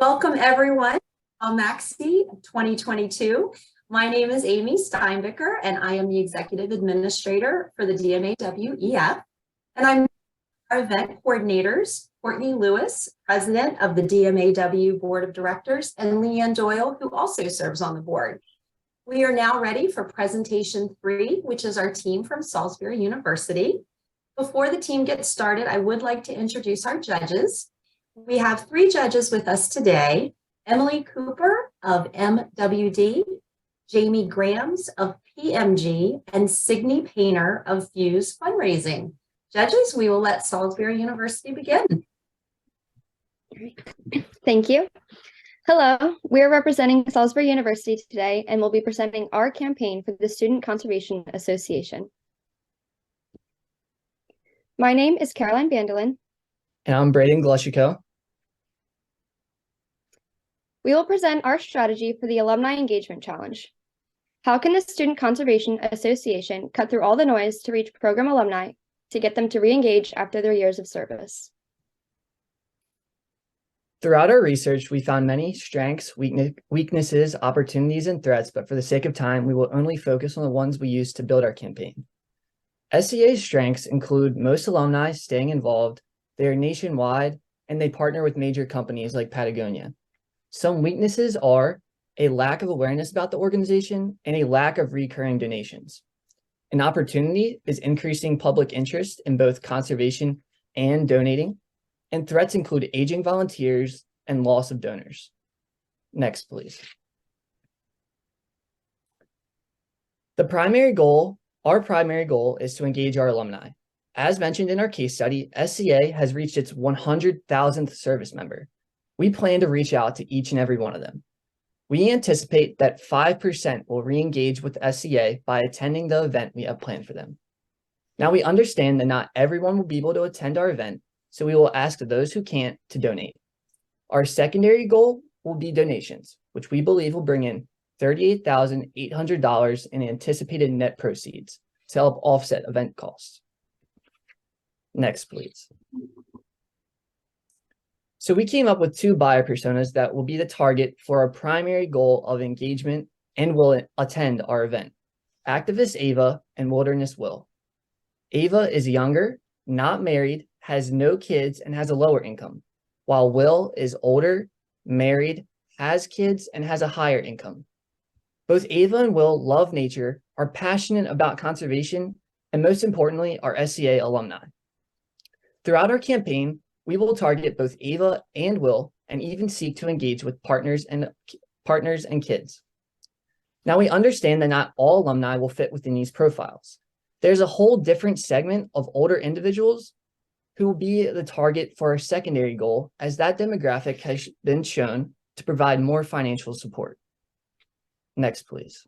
Welcome everyone on MAXI 2022. My name is Amy Steinbecker and I am the Executive Administrator for the DMAW EF. And I'm our event coordinators, Courtney Lewis, President of the DMAW Board of Directors, and Leanne Doyle, who also serves on the board. We are now ready for presentation 3, which is our team from Salisbury University. Before the team gets started, I would like to introduce our judges. We have 3 judges with us today: Emily Cooper of MWD, Jamie Grams of PMG, and Signe Painter of Fuse Fundraising. Judges, we will let Salisbury University begin. Thank you. Hello, we are representing Salisbury University today and will be presenting our campaign for the Student Conservation Association. My name is Caroline Vanderlyn. And I'm Braden Glushico. We will present our strategy for the Alumni Engagement Challenge. How can the Student Conservation Association cut through all the noise to reach program alumni to get them to re-engage after their years of service? Throughout our research, we found many strengths, weaknesses, opportunities, and threats, but for the sake of time, we will only focus on the ones we use to build our campaign. SCA's strengths include most alumni staying involved, they are nationwide, and they partner with major companies like Patagonia. Some weaknesses are a lack of awareness about the organization and a lack of recurring donations. An opportunity is increasing public interest in both conservation and donating, and threats include aging volunteers and loss of donors. Next, please. Our primary goal is to engage our alumni. As mentioned in our case study, SCA has reached its 100,000th service member. We plan to reach out to each and every one of them. We anticipate that 5% will re-engage with SCA by attending the event we have planned for them. Now, we understand that not everyone will be able to attend our event, so we will ask those who can't to donate. Our secondary goal will be donations, which we believe will bring in $38,800 in anticipated net proceeds to help offset event costs. Next, please. So we came up with 2 buyer personas that will be the target for our primary goal of engagement and will attend our event: Activist Ava and Wilderness Will. Ava is younger, not married, has no kids, and has a lower income, while Will is older, married, has kids, and has a higher income. Both Ava and Will love nature, are passionate about conservation, and most importantly, are SCA alumni. Throughout our campaign, we will target both Ava and Will and even seek to engage with partners and kids. Now, we understand that not all alumni will fit within these profiles. There's a whole different segment of older individuals who will be the target for our secondary goal, as that demographic has been shown to provide more financial support. Next, please.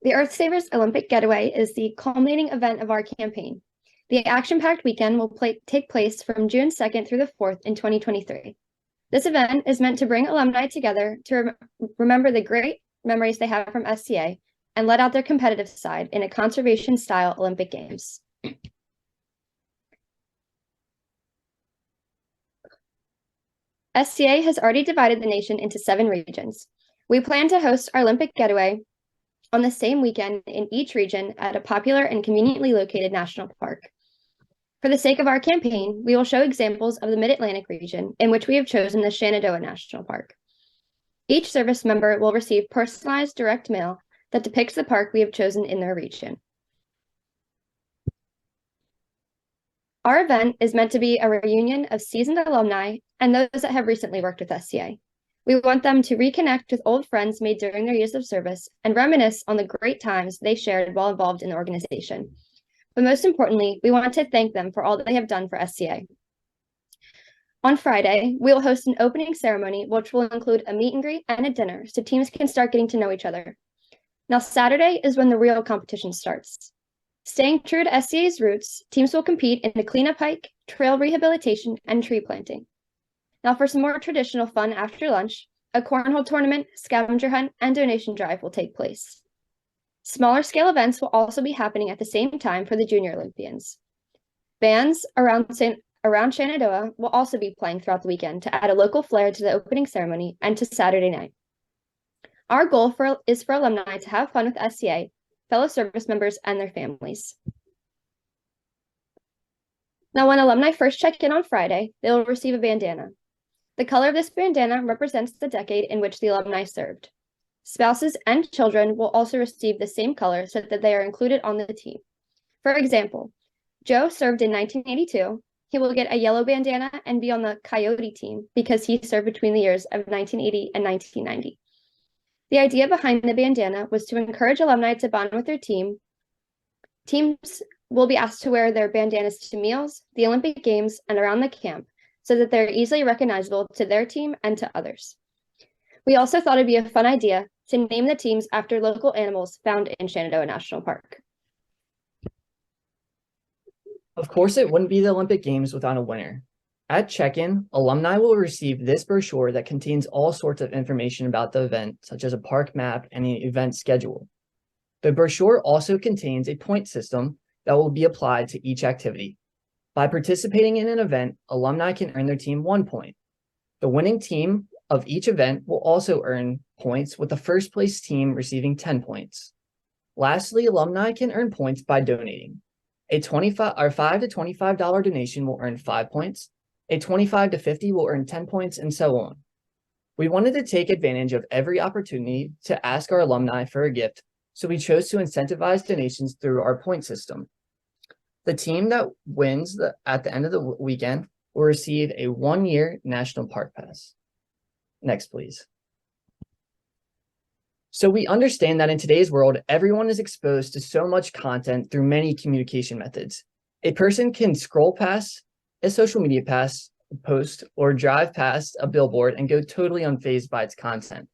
The Earthsavers Olympic Getaway is the culminating event of our campaign. The action-packed weekend will take place from June 2nd through the 4th in 2023. This event is meant to bring alumni together to remember the great memories they have from SCA and let out their competitive side in a conservation-style Olympic Games. SCA has already divided the nation into 7 regions. We plan to host our Olympic Getaway on the same weekend in each region at a popular and conveniently located national park. For the sake of our campaign, we will show examples of the Mid-Atlantic region, in which we have chosen the Shenandoah National Park. Each service member will receive personalized direct mail that depicts the park we have chosen in their region. Our event is meant to be a reunion of seasoned alumni and those that have recently worked with SCA. We want them to reconnect with old friends made during their years of service and reminisce on the great times they shared while involved in the organization. But most importantly, we want to thank them for all that they have done for SCA. On Friday, we will host an opening ceremony, which will include a meet and greet and a dinner, so teams can start getting to know each other. Now, Saturday is when the real competition starts. Staying true to SCA's roots, teams will compete in the cleanup hike, trail rehabilitation, and tree planting. Now, for some more traditional fun after lunch, a cornhole tournament, scavenger hunt, and donation drive will take place. Smaller scale events will also be happening at the same time for the Junior Olympians. Bands around around Shenandoah will also be playing throughout the weekend to add a local flair to the opening ceremony and to Saturday night. Our goal is for alumni to have fun with SCA, fellow service members, and their families. Now, when alumni first check in on Friday, they will receive a bandana. The color of this bandana represents the decade in which the alumni served. Spouses and children will also receive the same color so that they are included on the team. For example, Joe served in 1982. He will get a yellow bandana and be on the Coyote team because he served between the years of 1980 and 1990. The idea behind the bandana was to encourage alumni to bond with their team. Teams will be asked to wear their bandanas to meals, the Olympic Games, and around the camp so that they're easily recognizable to their team and to others. We also thought it'd be a fun idea to name the teams after local animals found in Shenandoah National Park. Of course, it wouldn't be the Olympic Games without a winner. At check-in, alumni will receive this brochure that contains all sorts of information about the event, such as a park map and an event schedule. The brochure also contains a point system that will be applied to each activity. By participating in an event, alumni can earn their team 1 point. The winning team of each event will also earn points, with the first place team receiving 10 points. Lastly, alumni can earn points by donating. A $5 to $25 donation will earn 5 points. A $25 to $50 will earn 10 points, and so on. We wanted to take advantage of every opportunity to ask our alumni for a gift, so we chose to incentivize donations through our point system. The team that wins at the end of the weekend will receive a 1-year National Park Pass. Next, please. So we understand that in today's world, everyone is exposed to so much content through many communication methods. A person can scroll past a social media post or drive past a billboard and go totally unfazed by its content.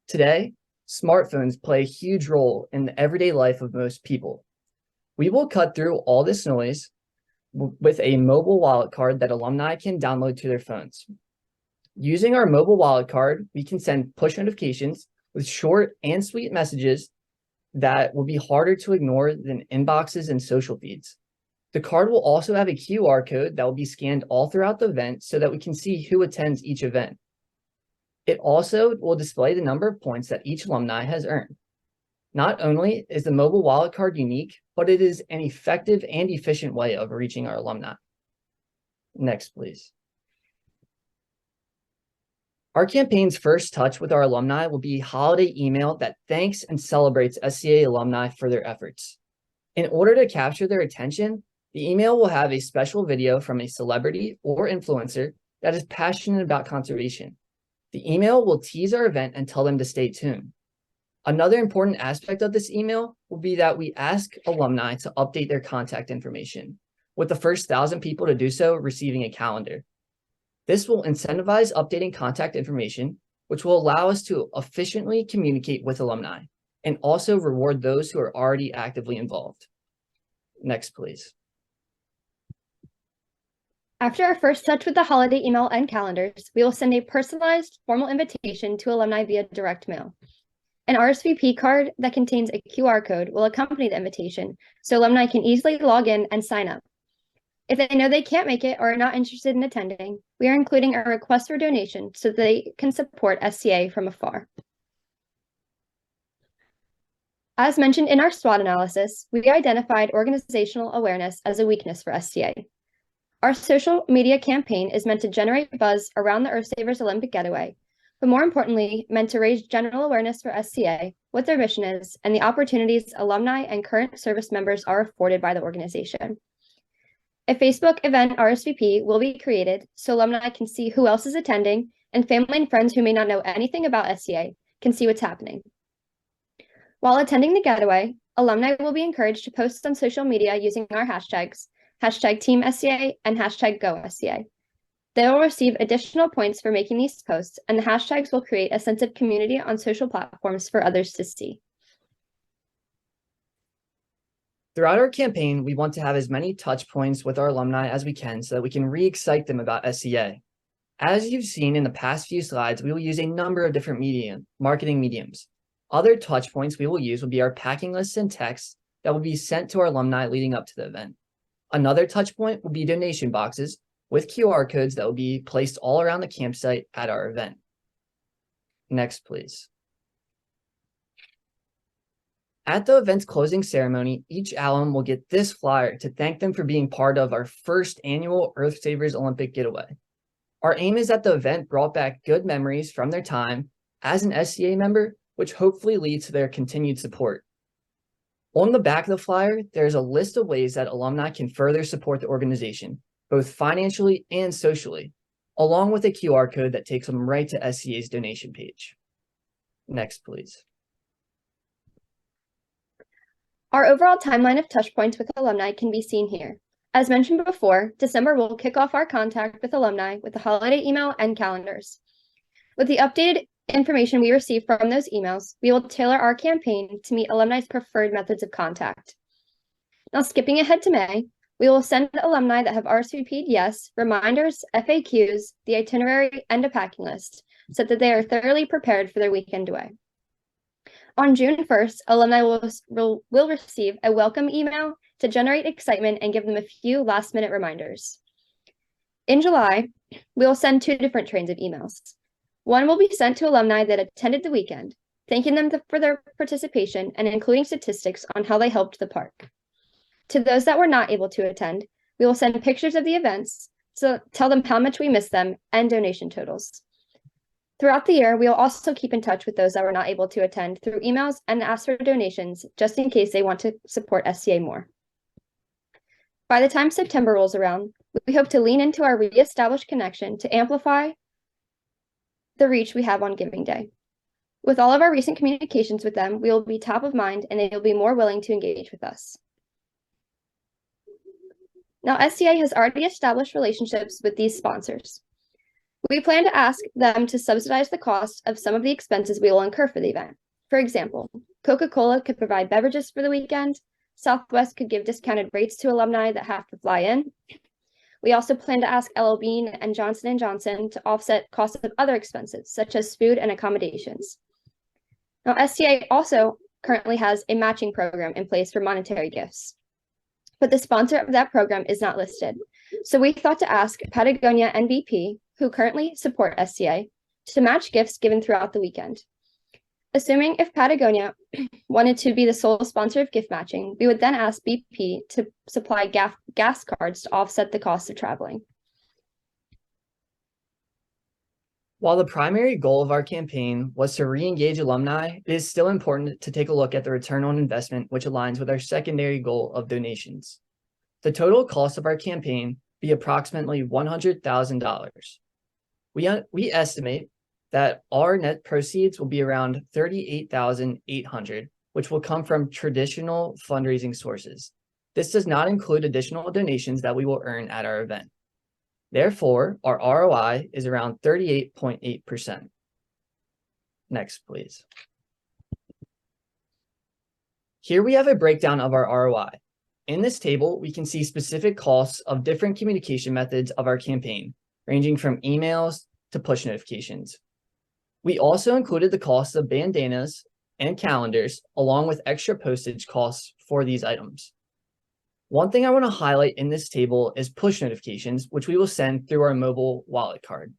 Today, smartphones play a huge role in the everyday life of most people. We will cut through all this noise with a mobile wallet card that alumni can download to their phones. Using our mobile wallet card, we can send push notifications with short and sweet messages that will be harder to ignore than inboxes and social feeds. The card will also have a QR code that will be scanned all throughout the event so that we can see who attends each event. It also will display the number of points that each alumni has earned. Not only is the mobile wallet card unique, but it is an effective and efficient way of reaching our alumni. Next, please. Our campaign's first touch with our alumni will be a holiday email that thanks and celebrates SCA alumni for their efforts. In order to capture their attention, the email will have a special video from a celebrity or influencer that is passionate about conservation. The email will tease our event and tell them to stay tuned. Another important aspect of this email will be that we ask alumni to update their contact information, with the first 1,000 people to do so receiving a calendar. This will incentivize updating contact information, which will allow us to efficiently communicate with alumni and also reward those who are already actively involved. Next, please. After our first touch with the holiday email and calendars, we will send a personalized formal invitation to alumni via direct mail. An RSVP card that contains a QR code will accompany the invitation so alumni can easily log in and sign up. If they know they can't make it or are not interested in attending, we are including a request for donation so that they can support SCA from afar. As mentioned in our SWOT analysis, we identified organizational awareness as a weakness for SCA. Our social media campaign is meant to generate buzz around the Earthsavers Olympic Getaway, but more importantly, meant to raise general awareness for SCA, what their mission is, and the opportunities alumni and current service members are afforded by the organization. A Facebook event RSVP will be created so alumni can see who else is attending, and family and friends who may not know anything about SCA can see what's happening. While attending the getaway, alumni will be encouraged to post on social media using our hashtags, #TeamSCA and #GoSCA. They will receive additional points for making these posts, and the hashtags will create a sense of community on social platforms for others to see. Throughout our campaign, we want to have as many touch points with our alumni as we can so that we can re-excite them about SCA. As you've seen in the past few slides, we will use a number of different marketing mediums. Other touch points we will use will be our packing lists and texts that will be sent to our alumni leading up to the event. Another touch point will be donation boxes, with QR codes that will be placed all around the campsite at our event. Next, please. At the event's closing ceremony, each alum will get this flyer to thank them for being part of our first annual Earth Savers Olympic Getaway. Our aim is that the event brought back good memories from their time as an SCA member, which hopefully leads to their continued support. On the back of the flyer, there's a list of ways that alumni can further support the organization, both financially and socially, along with a QR code that takes them right to SCA's donation page. Next, please. Our overall timeline of touchpoints with alumni can be seen here. As mentioned before, December will kick off our contact with alumni with the holiday email and calendars. With the updated information we receive from those emails, we will tailor our campaign to meet alumni's preferred methods of contact. Now, skipping ahead to May, we will send alumni that have RSVP'd yes, reminders, FAQs, the itinerary, and a packing list, so that they are thoroughly prepared for their weekend away. On June 1st, alumni will receive a welcome email to generate excitement and give them a few last-minute reminders. In July, we will send two different trains of emails. One will be sent to alumni that attended the weekend, thanking them for their participation and including statistics on how they helped the park. To those that were not able to attend, we will send pictures of the events, so tell them how much we miss them and donation totals. Throughout the year, we will also keep in touch with those that were not able to attend through emails and ask for donations just in case they want to support SCA more. By the time September rolls around, we hope to lean into our reestablished connection to amplify the reach we have on Giving Day. With all of our recent communications with them, we will be top of mind and they will be more willing to engage with us. Now, SCA has already established relationships with these sponsors. We plan to ask them to subsidize the cost of some of the expenses we will incur for the event. For example, Coca-Cola could provide beverages for the weekend. Southwest could give discounted rates to alumni that have to fly in. We also plan to ask LL Bean and Johnson & Johnson to offset costs of other expenses, such as food and accommodations. Now, SCA also currently has a matching program in place for monetary gifts, but the sponsor of that program is not listed. So we thought to ask Patagonia and BP, who currently support SCA, to match gifts given throughout the weekend. Assuming if Patagonia wanted to be the sole sponsor of gift matching, we would then ask BP to supply gas cards to offset the cost of traveling. While the primary goal of our campaign was to re-engage alumni, it is still important to take a look at the return on investment, which aligns with our secondary goal of donations. The total cost of our campaign be approximately $100,000. We estimate that our net proceeds will be around $38,800, which will come from traditional fundraising sources. This does not include additional donations that we will earn at our event. Therefore, our ROI is around 38.8%. Next, please. Here we have a breakdown of our ROI. In this table, we can see specific costs of different communication methods of our campaign, ranging from emails to push notifications. We also included the costs of bandanas and calendars, along with extra postage costs for these items. One thing I want to highlight in this table is push notifications, which we will send through our mobile wallet card.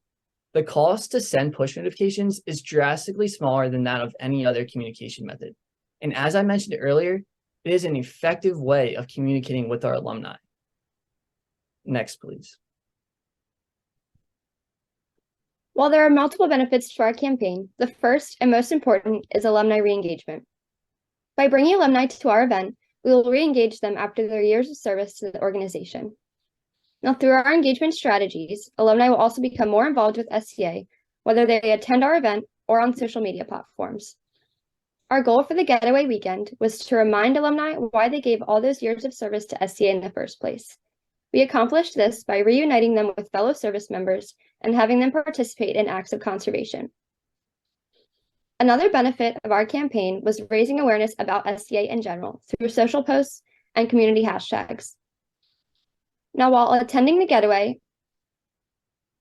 The cost to send push notifications is drastically smaller than that of any other communication method. And as I mentioned earlier, it is an effective way of communicating with our alumni. Next, please. While there are multiple benefits to our campaign, the first and most important is alumni re-engagement. By bringing alumni to our event, we will re-engage them after their years of service to the organization. Now, through our engagement strategies, alumni will also become more involved with SCA, whether they attend our event or on social media platforms. Our goal for the getaway weekend was to remind alumni why they gave all those years of service to SCA in the first place. We accomplished this by reuniting them with fellow service members and having them participate in acts of conservation. Another benefit of our campaign was raising awareness about SCA in general through social posts and community hashtags. Now, while attending the getaway,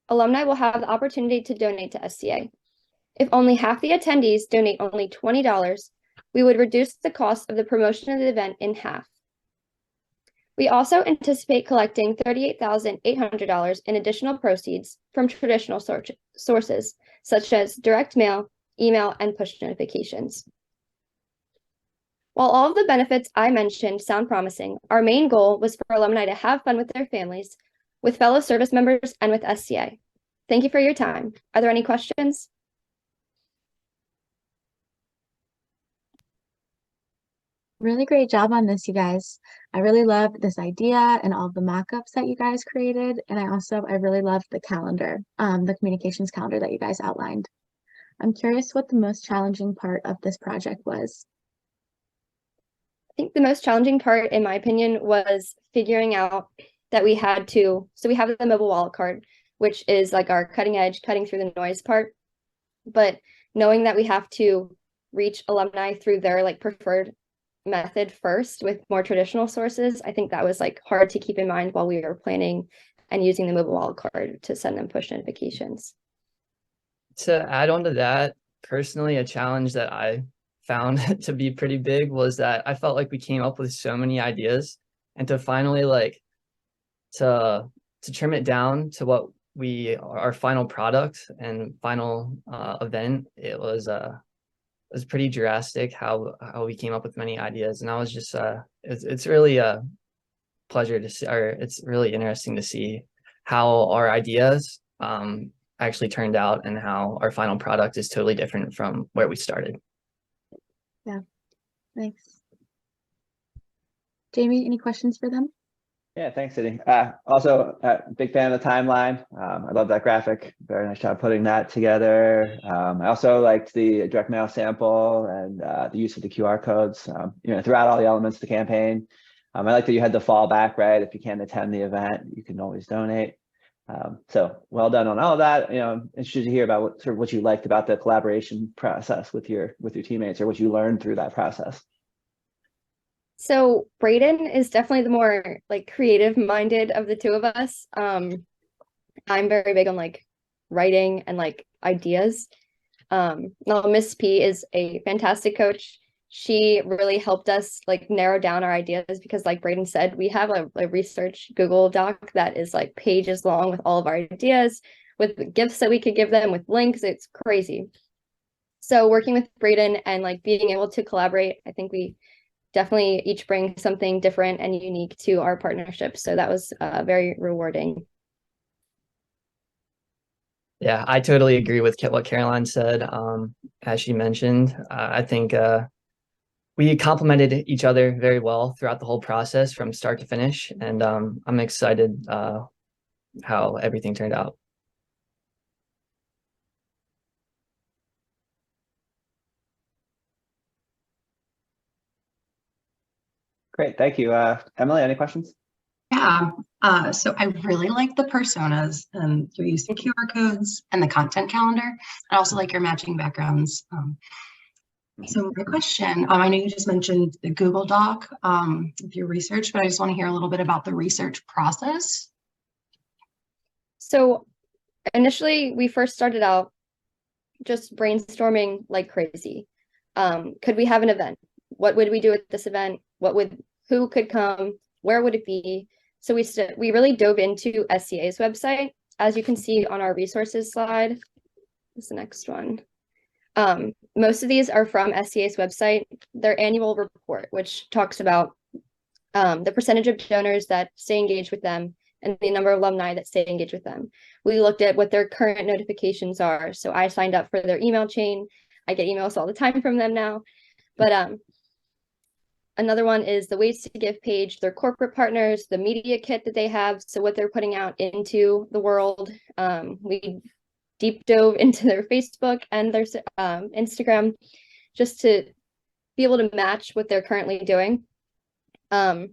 alumni will have the opportunity to donate to SCA. If only half the attendees donate only $20, we would reduce the cost of the promotion of the event in half. We also anticipate collecting $38,800 in additional proceeds from traditional sources, such as direct mail, email, and push notifications. While all of the benefits I mentioned sound promising, our main goal was for alumni to have fun with their families, with fellow service members, and with SCA. Thank you for your time. Are there any questions? Really great job on this, you guys. I really loved this idea and all the mock-ups that you guys created. And I really loved the calendar, the communications calendar that you guys outlined. I'm curious what the most challenging part of this project was. I think the most challenging part, in my opinion, was figuring out that we had to, so we have the mobile wallet card, which is like our cutting edge, cutting through the noise part. But knowing that we have to reach alumni through their like preferred method first with more traditional sources, I think that was like hard to keep in mind while we were planning and using the mobile wallet card to send them push notifications. To add on to that, personally, a challenge that I found to be pretty big was that I felt like we came up with so many ideas, and to finally like to trim it down to what our final product and final event, it was pretty drastic how we came up with many ideas. And I was just it's really a pleasure to see, or it's really interesting to see how our ideas actually turned out and how our final product is totally different from where we started. Yeah, thanks. Jamie, any questions for them? Yeah, thanks, Sydney. Also, big fan of the timeline. I love that graphic. Very nice job putting that together. I also liked the direct mail sample and the use of the QR codes, throughout all the elements of the campaign. I like that you had the fallback, right? If you can't attend the event, you can always donate. So well done on all of that. Interested to hear about what you liked about the collaboration process with your teammates, or what you learned through that process. So Braden is definitely the more like creative minded of the two of us. I'm very big on like writing and like ideas. Now Miss P is a fantastic coach. She really helped us like narrow down our ideas because, like Braden said, we have a research Google Doc that is like pages long with all of our ideas, with gifts that we could give them, with links. It's crazy. So working with Braden and like being able to collaborate, I think we definitely each bring something different and unique to our partnership. So that was very rewarding. Yeah, I totally agree with what Caroline said. As she mentioned, I think we complemented each other very well throughout the whole process from start to finish. And I'm excited how everything turned out. Great, thank you. Emily, any questions? Yeah, so I really like the personas and your use of QR codes and the content calendar. I also like your matching backgrounds. So my question, I know you just mentioned the Google Doc of your research, but I just want to hear a little bit about the research process. So initially, we first started out just brainstorming like crazy. Could we have an event? What would we do at this event? Who could come? Where would it be? So we really dove into SCA's website. As you can see on our resources slide, is the next one. Most of these are from SCA's website, their annual report, which talks about the percentage of donors that stay engaged with them and the number of alumni that stay engaged with them. We looked at what their current notifications are. So I signed up for their email chain. I get emails all the time from them now. But another one is the Ways to Give page, their corporate partners, the media kit that they have. So what they're putting out into the world. We deep dove into their Facebook and their Instagram just to be able to match what they're currently doing. And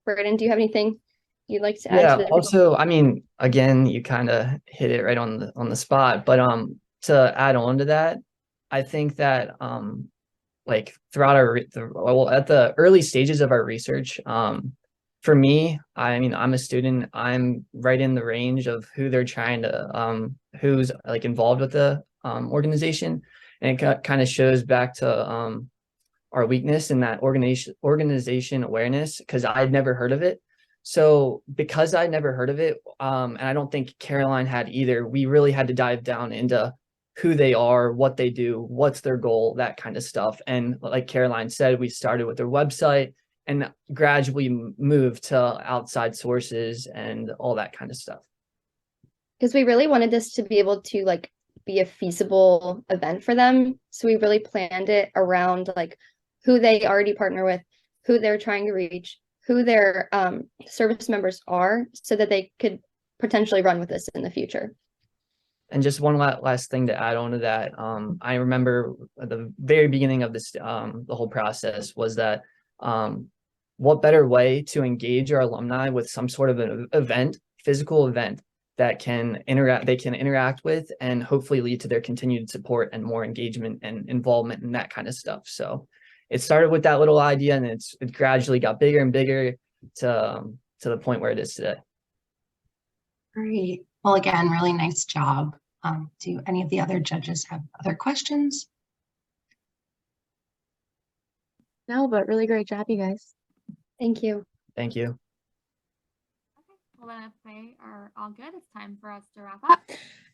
Braden, do you have anything you'd like to add? Yeah, also, I mean, again, you kind of hit it right on the spot, but to add on to that, I think that like throughout at the early stages of our research, for me, I mean, I'm a student. I'm right in the range of who they're trying to, who's like involved with the organization, and it kind of shows back to our weakness in that organization awareness, because I'd never heard of it. So because I'd never heard of it, and I don't think Caroline had either, we really had to dive down into who they are, what they do, what's their goal, that kind of stuff. And like Caroline said, we started with their website and gradually moved to outside sources and all that kind of stuff. Because we really wanted this to be able to like be a feasible event for them. So we really planned it around like who they already partner with, who they're trying to reach, who their service members are, so that they could potentially run with this in the future. And just one last thing to add on to that, I remember at the very beginning of this, the whole process was that what better way to engage our alumni with some sort of an event, physical event that they can interact with and hopefully lead to their continued support and more engagement and involvement and that kind of stuff. So it started with that little idea, and it gradually got bigger and bigger to the point where it is today. Great. Well, again, really nice job. Do any of the other judges have other questions? No, but really great job, you guys. Thank you. Thank you. Well, then if they are all good, it's time for us to wrap up.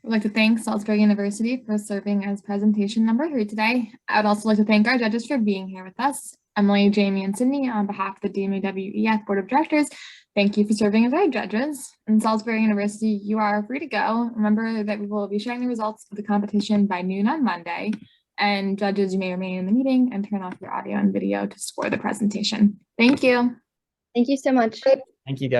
We'd like to thank Salisbury University for serving as presentation number 3 today. I would also like to thank our judges for being here with us. Emily, Jamie, and Sydney, on behalf of the DMAW Board of Directors, thank you for serving as our judges. And Salisbury University, you are free to go. Remember that we will be sharing the results of the competition by noon on Monday. And judges, you may remain in the meeting and turn off your audio and video to score the presentation. Thank you. Thank you so much. Thank you, guys.